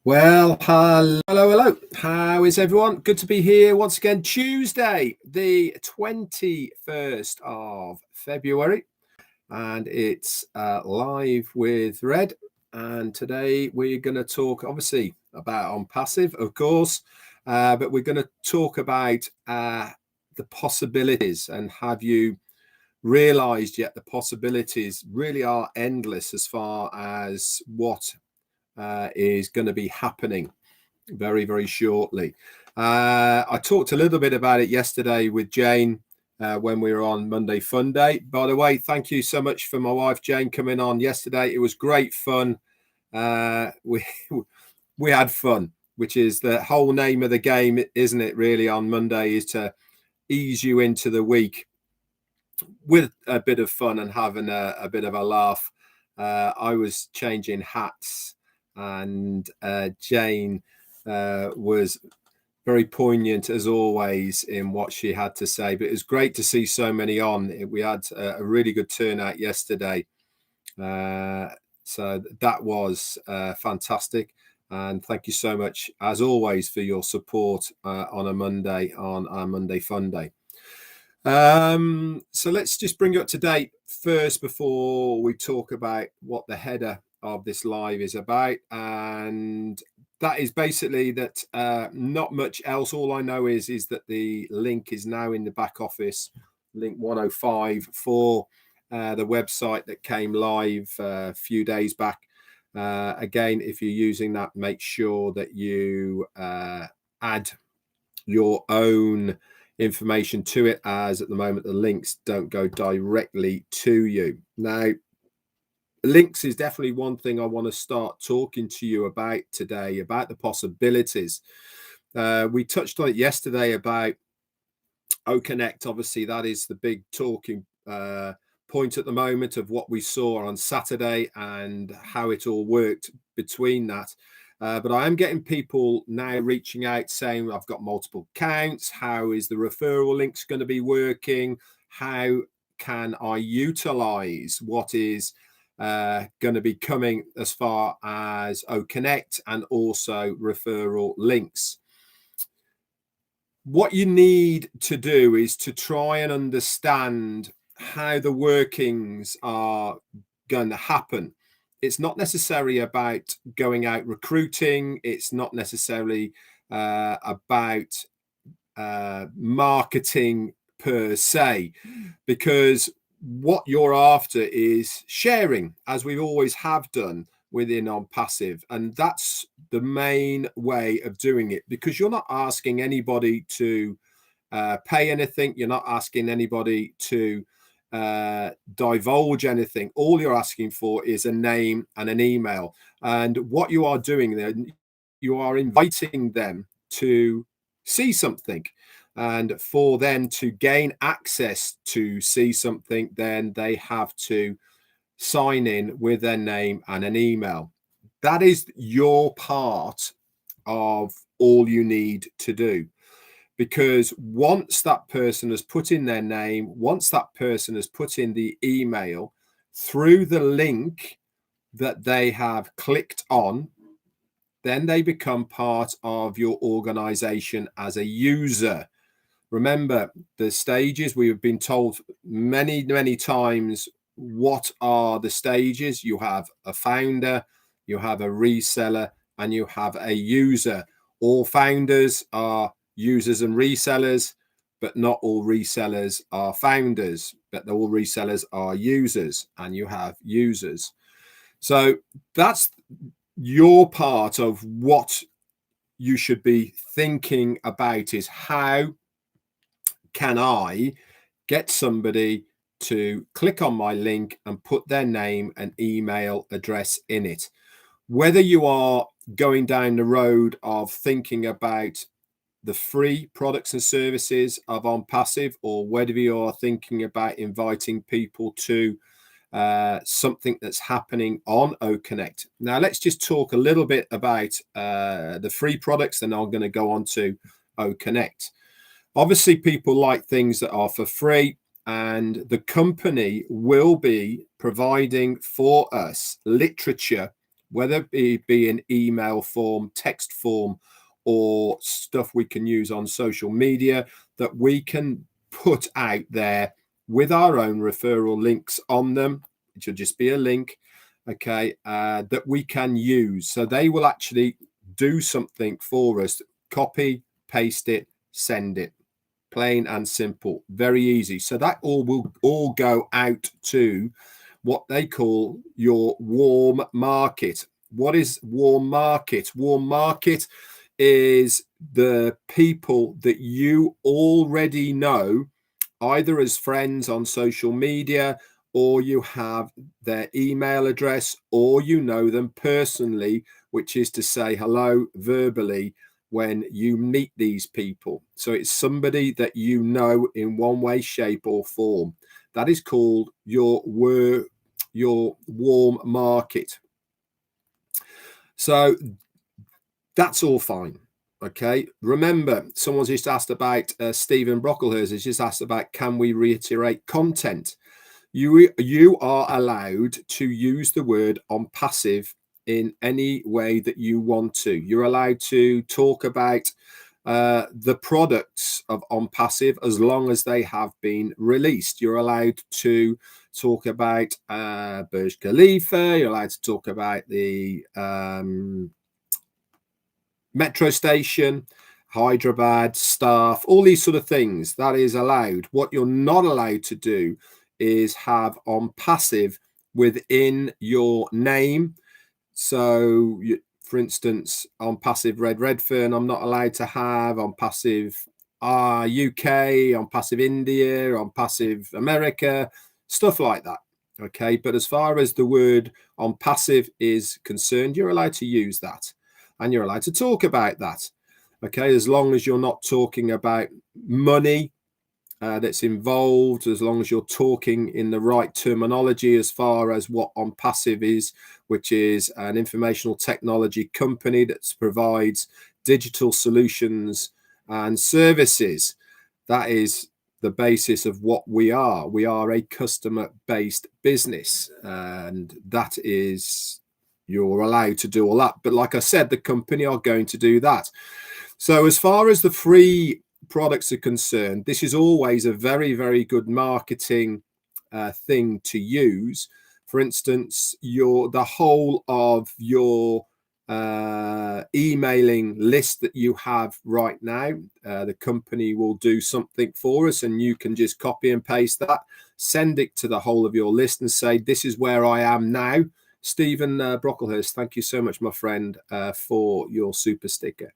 Well, hello. How is everyone? Good to be here once again. Tuesday, the 21st of February, and it's live with Red. And today we're going to talk, obviously, about OnPassive, of course, but we're going to talk about the possibilities. And have you realized yet the possibilities really are endless as far as what is going to be happening very, very shortly. I talked a little bit about it yesterday with Jane when we were on Monday Fun Day. By the way, thank you so much for my wife Jane coming on yesterday. It was great fun. We we had fun, which is the whole name of the game, isn't it? Really, on Monday is to ease you into the week with a bit of fun and having a bit of a laugh. I was changing hats, and Jane was very poignant as always in what she had to say. But it was great to see so many on. We had a really good turnout yesterday, so that was fantastic. And thank you so much, as always, for your support on a Monday, on our Monday Fun Day. So let's just bring you up to date first before we talk about what the header of this live is about. And that is basically that not much else. All I know is that the link is now in the back office, link 105 for the website that came live a few days back. Again, if you're using that, make sure that you add your own information to it, as at the moment the links don't go directly to you. Now, links is definitely one thing I want to start talking to you about today, about the possibilities. We touched on it yesterday about O-Connect. Obviously, that is the big talking point at the moment of what we saw on Saturday and how it all worked between that. But I am getting people now reaching out saying, I've got multiple accounts. How is the referral links going to be working? How can I utilize what is going to be coming as far as O-Connect and also referral links? What you need to do is to try and understand how the workings are going to happen. It's not necessarily about going out recruiting. It's not necessarily about marketing per se, because what you're after is sharing, as we always have done within OnPassive. And that's the main way of doing it, because you're not asking anybody to pay anything. You're not asking anybody to divulge anything. All you're asking for is a name and an email. And what you are doing then, you are inviting them to see something. And for them to gain access to see something, then they have to sign in with their name and an email. That is your part of all you need to do. Because once that person has put in their name, once that person has put in the email through the link that they have clicked on, then they become part of your organization as a user. Remember the stages. We have been told many, many times what are the stages. You have a founder, you have a reseller, and you have a user. All founders are users and resellers, but not all resellers are founders, but all resellers are users, and you have users. So that's your part of what you should be thinking about, is how can I get somebody to click on my link and put their name and email address in it. Whether you are going down the road of thinking about the free products and services of OnPassive, or whether you are thinking about inviting people to something that's happening on O-Connect. Now, let's just talk a little bit about the free products, and I'm going to go on to O-Connect. Obviously, people like things that are for free, and the company will be providing for us literature whether it be in email form, text form, or stuff we can use on social media that we can put out there with our own referral links on them. It should just be a link, okay, that we can use. So they will actually do something for us. Copy, paste it, send it. Plain and simple, very easy. So that all will all go out to what they call your warm market. What is warm market? Warm market is the people that you already know, either as friends on social media, or you have their email address, or you know them personally, which is to say hello verbally when you meet these people. So it's somebody that you know in one way, shape, or form. That is called your warm market. So that's all fine. Okay, remember, someone's just asked about Stephen Brocklehurst has just asked about, can we reiterate content? You are allowed to use the word OnPassive in any way that you want to. You're allowed to talk about the products of OnPassive as long as they have been released. You're allowed to talk about Burj Khalifa. You're allowed to talk about the metro station, Hyderabad, staff, all these sort of things. That is allowed. What you're not allowed to do is have OnPassive within your name. So, for instance, OnPassive Redfern, I'm not allowed to have OnPassive UK, OnPassive India, OnPassive America, stuff like that. Okay, but as far as the word OnPassive is concerned, you're allowed to use that. And you're allowed to talk about that, okay, as long as you're not talking about money that's involved, as long as you're talking in the right terminology as far as what OnPassive is, which is an informational technology company that provides digital solutions and services. That is the basis of what we are. We are a customer-based business, and that is, you're allowed to do all that. But like I said, the company are going to do that. So as far as the free products are concerned, this is always a very, very good marketing thing to use. For instance, the whole of your emailing list that you have right now, the company will do something for us, and you can just copy and paste that, send it to the whole of your list and say, this is where I am now. Stephen Brocklehurst, thank you so much, my friend, for your super sticker.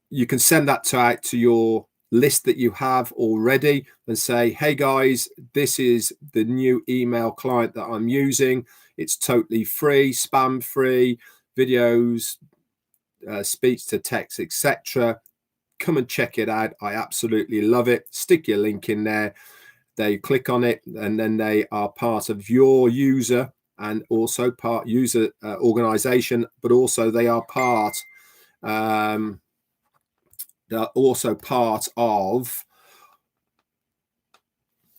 You can send that out to your list that you have already and say, hey guys, this is the new email client that I'm using. It's totally free, spam free, videos, speech to text, etc. Come and check it out. I absolutely love it. Stick your link in there. They click on it, and then they are part of your user and also part user organization, but also they are part they're also part of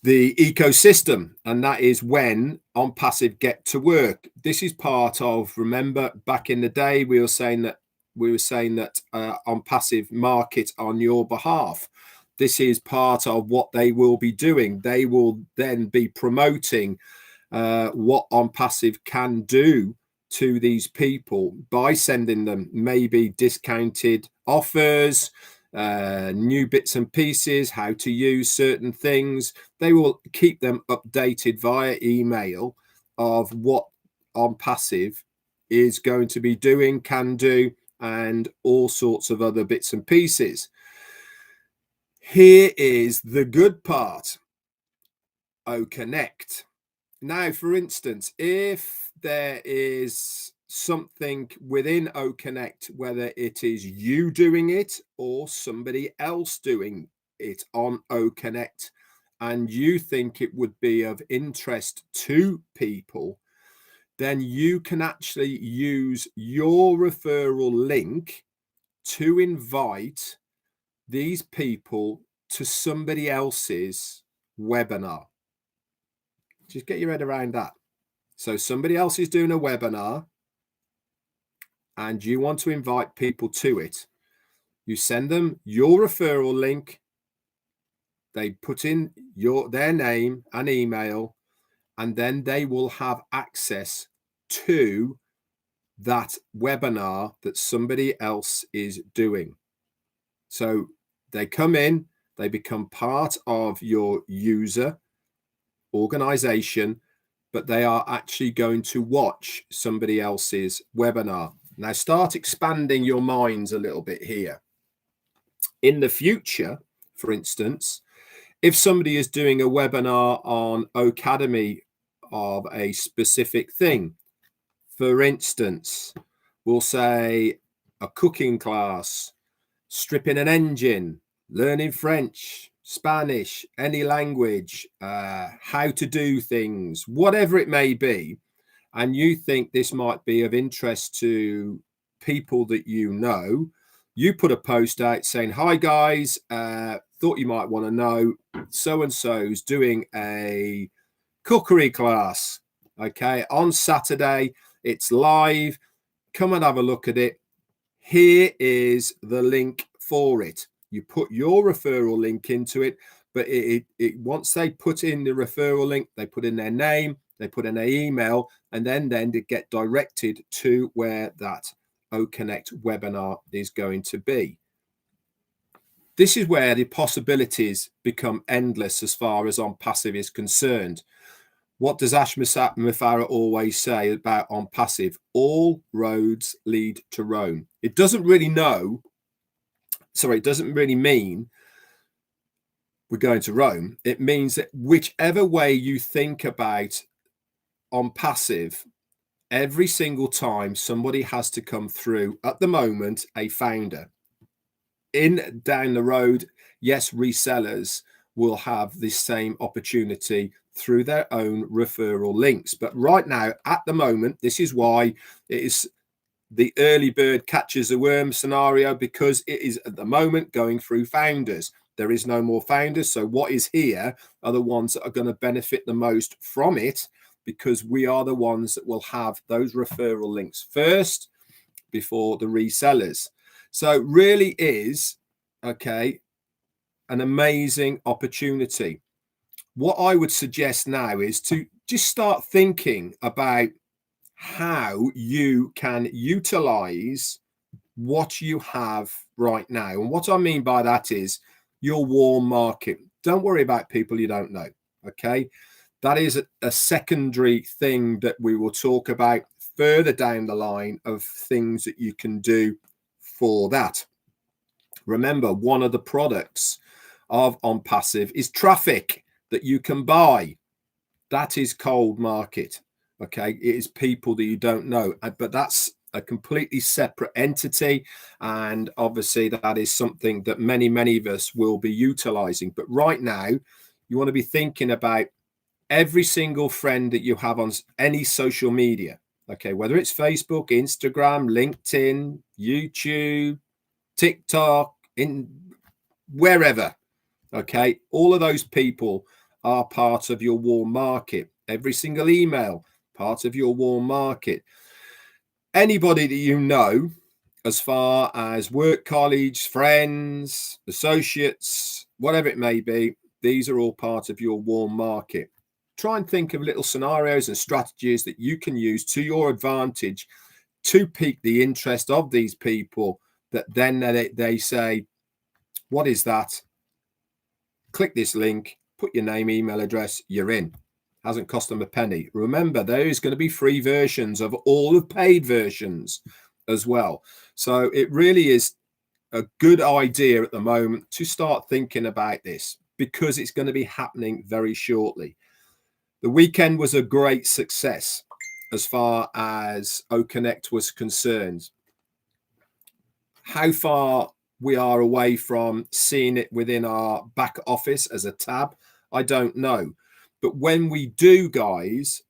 the ecosystem, and that is when OnPassive get to work. This is part of, remember back in the day we were saying that OnPassive market on your behalf. This is part of what they will be doing. They will then be promoting what OnPassive can do to these people by sending them maybe discounted offers, new bits and pieces, how to use certain things. They will keep them updated via email of what OnPassive is going to be doing, can do, and all sorts of other bits and pieces. Here is the good part. O-Connect. Now, for instance, if there is something within O-Connect, whether it is you doing it or somebody else doing it on O-Connect, and you think it would be of interest to people, then you can actually use your referral link to invite these people to somebody else's webinar. Just get your head around that. So somebody else is doing a webinar and you want to invite people to it. You send them your referral link. They put in their name and email, and then they will have access to that webinar that somebody else is doing. So they come in, they become part of your user organization, but they are actually going to watch somebody else's webinar. Now start expanding your minds a little bit here. In the future, for instance, if somebody is doing a webinar on O-Cademy of a specific thing, for instance, we'll say a cooking class, stripping an engine, learning French, Spanish, any language, how to do things, whatever it may be, and you think this might be of interest to people that you know, you put a post out saying, hi guys, thought you might want to know so-and-so's doing a cookery class, okay, on Saturday. It's live. Come and have a look at it. Here is the link for it. You put your referral link into it, but once they put in the referral link, they put in their name, they put in their email, and then they get directed to where that O-Connect webinar is going to be. This is where the possibilities become endless as far as OnPassive is concerned. What does Ash Mufara always say about OnPassive? All roads lead to Rome. It doesn't really it doesn't really mean we're going to Rome. It means that whichever way you think about OnPassive, every single time somebody has to come through, at the moment, a founder. Down the road, yes, resellers will have this same opportunity through their own referral links. But right now, at the moment, this is why it is the early bird catches the worm scenario, because it is at the moment going through founders. There is no more founders. So what is here are the ones that are going to benefit the most from it, because we are the ones that will have those referral links first before the resellers. So it really is, okay, an amazing opportunity. What I would suggest now is to just start thinking about how you can utilize what you have right now. And what I mean by that is your warm market. Don't worry about people you don't know, okay? That is a secondary thing that we will talk about further down the line of things that you can do for that. Remember, one of the products of OnPassive is traffic that you can buy. That is cold market. Okay, it is people that you don't know, but that's a completely separate entity, and obviously that is something that many of us will be utilizing. But right now, you want to be thinking about every single friend that you have on any social media. Okay, whether it's Facebook, Instagram, LinkedIn, YouTube, TikTok, in wherever. Okay, all of those people are part of your warm market. Every single email, part of your warm market. Anybody that you know, as far as work colleagues, friends, associates, whatever it may be, these are all part of your warm market. Try and think of little scenarios and strategies that you can use to your advantage to pique the interest of these people, that then they say, what is that? Click this link, put your name, email address, you're in. Hasn't cost them a penny. Remember, there is going to be free versions of all the paid versions as well. So it really is a good idea at the moment to start thinking about this, because it's going to be happening very shortly. The weekend was a great success as far as O-Connect was concerned. How far we are away from seeing it within our back office as a tab, I don't know. But when we do, guys,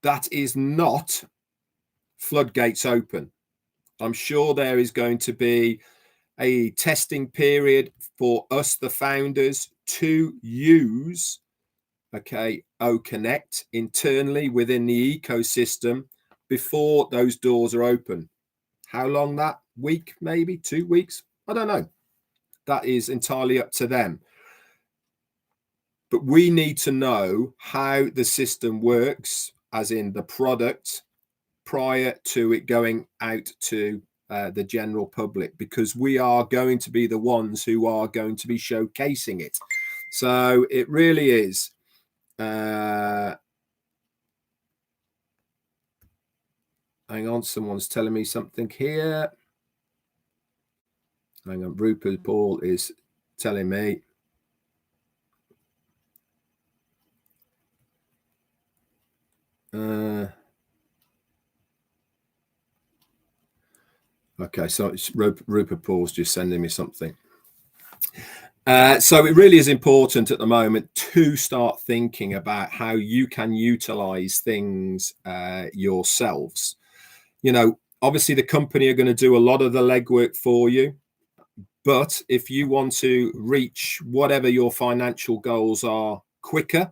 that is not floodgates open. I'm sure there is going to be a testing period for us, the founders, to use okay, O-Connect internally within the ecosystem before those doors are open. How long that? Week, maybe 2 weeks? I don't know. That is entirely up to them. But we need to know how the system works, as in the product, prior to it going out to the general public, because we are going to be the ones who are going to be showcasing it. So it really is. Hang on, someone's telling me something here. Hang on, Rupert Paul is telling me. Okay, so it's Rupert Paul's just sending me something. So it really is important at the moment to start thinking about how you can utilize things yourselves. You know, obviously the company are going to do a lot of the legwork for you, but if you want to reach whatever your financial goals are quicker,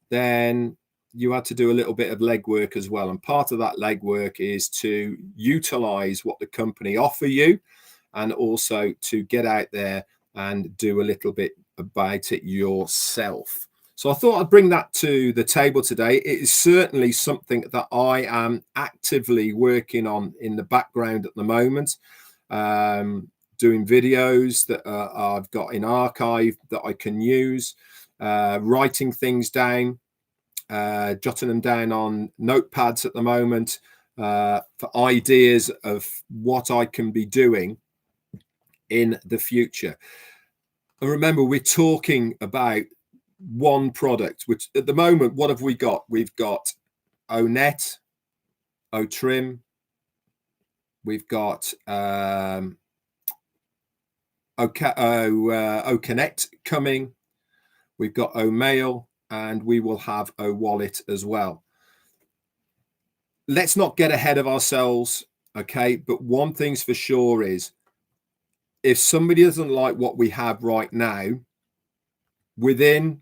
then you had to do a little bit of legwork as well. And part of that legwork is to utilize what the company offer you, and also to get out there and do a little bit about it yourself. So I thought I'd bring that to the table today. It is certainly something that I am actively working on in the background at the moment, doing videos that I've got in archive that I can use, writing things down, jotting them down on notepads at the moment for ideas of what I can be doing in the future. And remember, we're talking about one product, which at the moment, what have we got? We've got O-Net, O-Trim, we've got O-Connect coming, we've got O-Mail, and we will have O-Wallet as well. Let's not get ahead of ourselves, okay? But one thing's for sure is, if somebody doesn't like what we have right now, within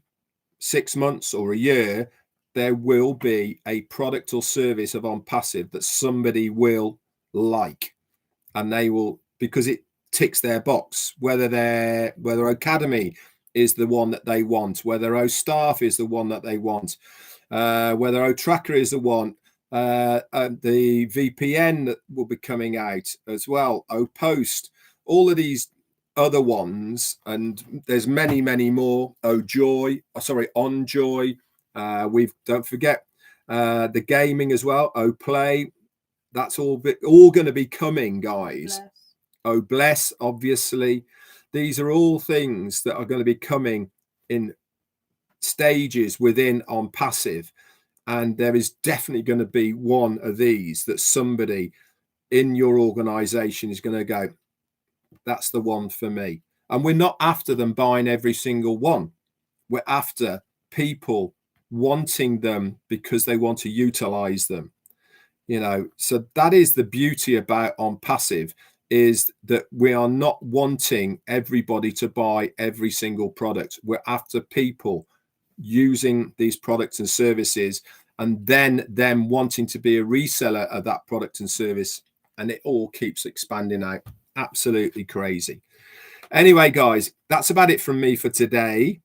6 months or a year, there will be a product or service of OnPassive that somebody will like, and they will, because it ticks their box, whether O-Cademy is the one that they want, whether O-Staff is the one that they want, whether O-Tracker is the one, the VPN that will be coming out as well, O-Post, all of these other ones, and there's many more. OnJoy, don't forget the gaming as well, O-Play. That's all going to be coming, guys. O-Bless, obviously. These are all things that are going to be coming in stages within OnPassive, and there is definitely going to be one of these that somebody in your organization is going to go, that's the one for me. And we're not after them buying every single one. We're after people wanting them because they want to utilize them. You know, so that is the beauty about OnPassive, is that we are not wanting everybody to buy every single product. We're after people using these products and services, and then them wanting to be a reseller of that product and service, and it all keeps expanding out. Absolutely crazy. Anyway, guys, that's about it from me for today.